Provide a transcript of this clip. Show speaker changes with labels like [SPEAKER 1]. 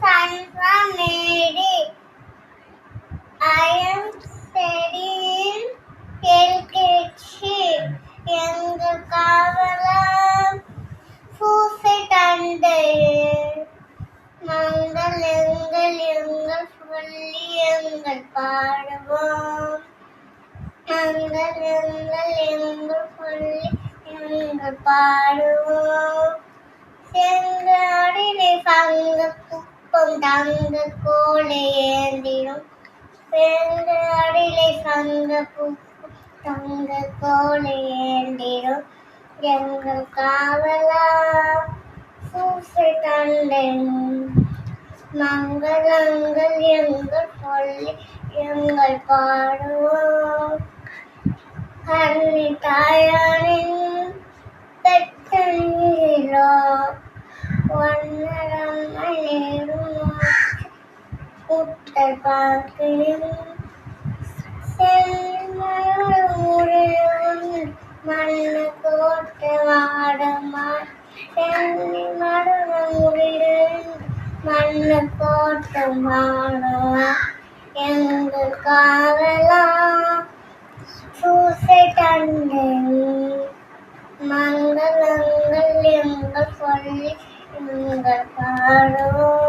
[SPEAKER 1] confirm Mary. I am studying LKG. எங்கள் காவலர் பூசைத்தண்டை மங்கள் எங்கள் சொல்லி எங்கள் பாடுவோம். மங்கள் எங்கள் சொல்லி எங்கள் பாடுவோம். செங்காடினை சங்க குப்பம் தங்க கோலை ஏந்திடும். செங்காடிலை சங்க குப்பம் தங்க கோலை ஏந்திடும். எங்கள் காவலா பூசைத்தண்டை மங்களங்கள் எங்கள் சொல்லி எங்கள் பாடுவோம். கன்னி தாயானின் பெற்ற நீரிலோ வண்ணரம்மை நேரும் முட்டல் பார்க்கிறேன். செல்மையோடு முறையும் மண்ணு கோட்டை வாடமாய் சென்னி மருண முடியும் மண்ணு கோட்டை வாடமா. எங்கள் காவலா பூசைத்தண்டை மங்களங்கள் எங்கள் சொல்லி எங்கள் பாடுவோம்.